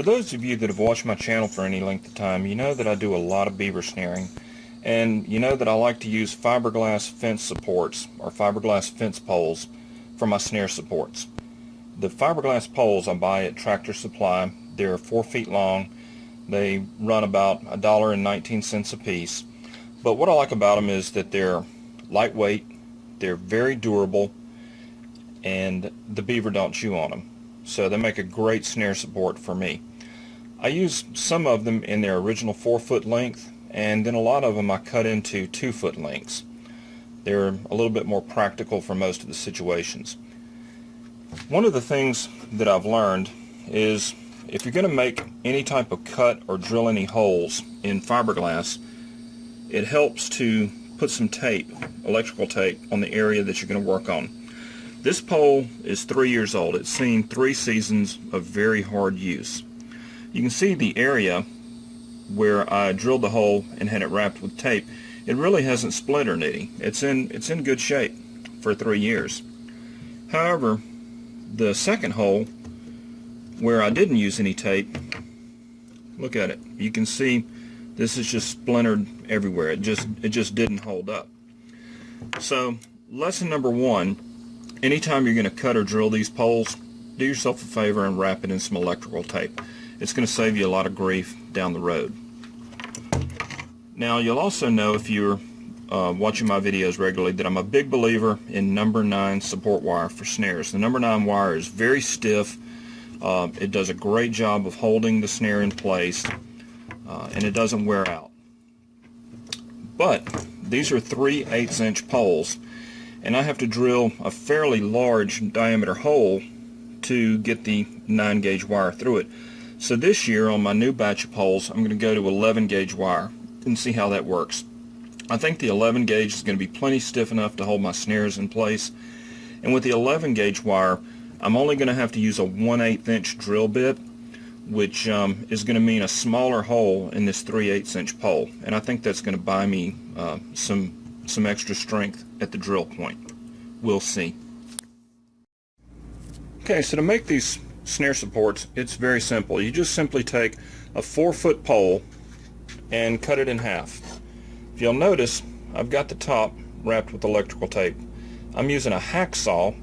For those of you that have watched my channel for any length of time, you know that I do a lot of beaver snaring, and you know that I like to use fiberglass fence supports or fiberglass fence poles for my snare supports. The fiberglass poles I buy at Tractor Supply. They're 4 feet long. They run about $1.19 a piece. But what I like about them is that they're lightweight, they're very durable, and the beaver don't chew on them. So they make a great snare support for me. I use some of them in their original 4-foot length, and then a lot of them I cut into 2-foot lengths. They're a little bit more practical for most of the situations. One of the things that I've learned is if you're going to make any type of cut or drill any holes in fiberglass, it helps to put some tape, electrical tape, on the area that you're going to work on. This pole is 3 years old. It's seen 3 seasons of very hard use. You can see the area where I drilled the hole and had it wrapped with tape. It really hasn't split or anything. It's in good shape for 3 years. However, the second hole where I didn't use any tape, look at it. You can see this is just splintered everywhere. It just didn't hold up. So lesson number 1, anytime you're going to cut or drill these poles, do yourself a favor and wrap it in some electrical tape. It's going to save you a lot of grief down the road. Now you'll also know if you're watching my videos regularly that I'm a big believer in number 9 support wire for snares. The number 9 wire is very stiff. It does a great job of holding the snare in place, and it doesn't wear out. But these are 3/8" poles, and I have to drill a fairly large diameter hole to get the 9-gauge wire through it. So this year on my new batch of poles, I'm going to go to 11-gauge wire and see how that works. I think the 11-gauge is going to be plenty stiff enough to hold my snares in place, and with the 11-gauge wire I'm only going to have to use a 1/8" drill bit, which is going to mean a smaller hole in this 3/8" pole, and I think that's going to buy me some extra strength at the drill point. We'll see. Okay, so to make these snare supports, it's very simple. You just simply take a 4-foot pole and cut it in half. If you'll notice, I've got the top wrapped with electrical tape. I'm using a hacksaw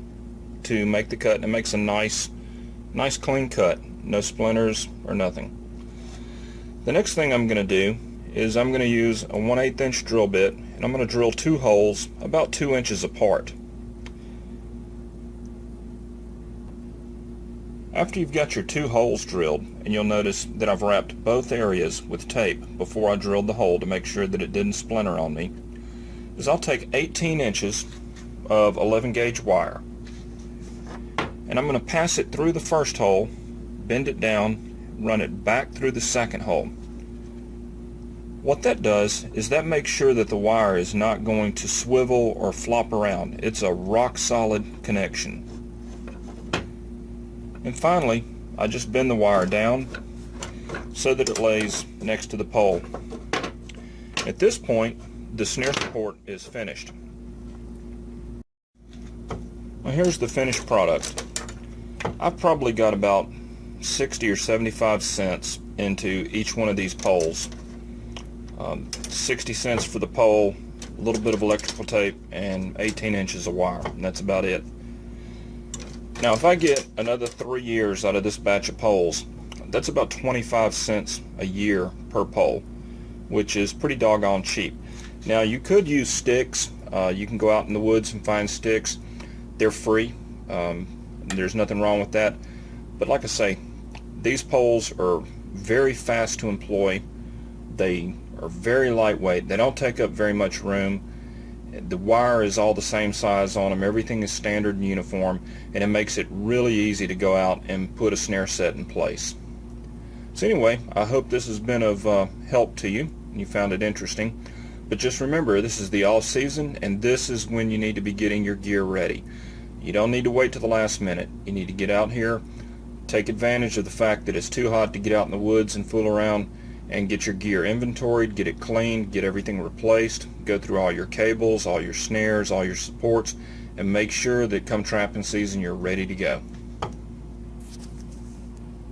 to make the cut, and it makes a nice clean cut, no splinters or nothing. The next thing I'm going to do is I'm going to use a 1/8" drill bit, and I'm going to drill 2 holes about 2 inches apart. After you've got your 2 holes drilled, and you'll notice that I've wrapped both areas with tape before I drilled the hole to make sure that it didn't splinter on me, is I'll take 18 inches of 11-gauge wire, and I'm going to pass it through the first hole, bend it down, run it back through the second hole. What that does is that makes sure that the wire is not going to swivel or flop around. It's a rock solid connection. And finally, I just bend the wire down so that it lays next to the pole. At this point, the snare support is finished. Well, here's the finished product. I've probably got about 60 or 75 cents into each one of these poles. 60 cents for the pole, a little bit of electrical tape, and 18 inches of wire, and that's about it. Now if I get another 3 years out of this batch of poles, that's about 25 cents a year per pole, which is pretty doggone cheap. Now you could use sticks. You can go out in the woods and find sticks. They're free. There's nothing wrong with that. But like I say, these poles are very fast to employ. They are very lightweight. They don't take up very much room. The wire is all the same size on them. Everything is standard and uniform, and it makes it really easy to go out and put a snare set in place. So anyway, I hope this has been of help to you and you found it interesting. But just remember, this is the off season, and this is when you need to be getting your gear ready. You don't need to wait to the last minute. You need to get out here, take advantage of the fact that it's too hot to get out in the woods and fool around, and get your gear inventoried, get it cleaned, get everything replaced, go through all your cables, all your snares, all your supports, and make sure that come trapping season you're ready to go.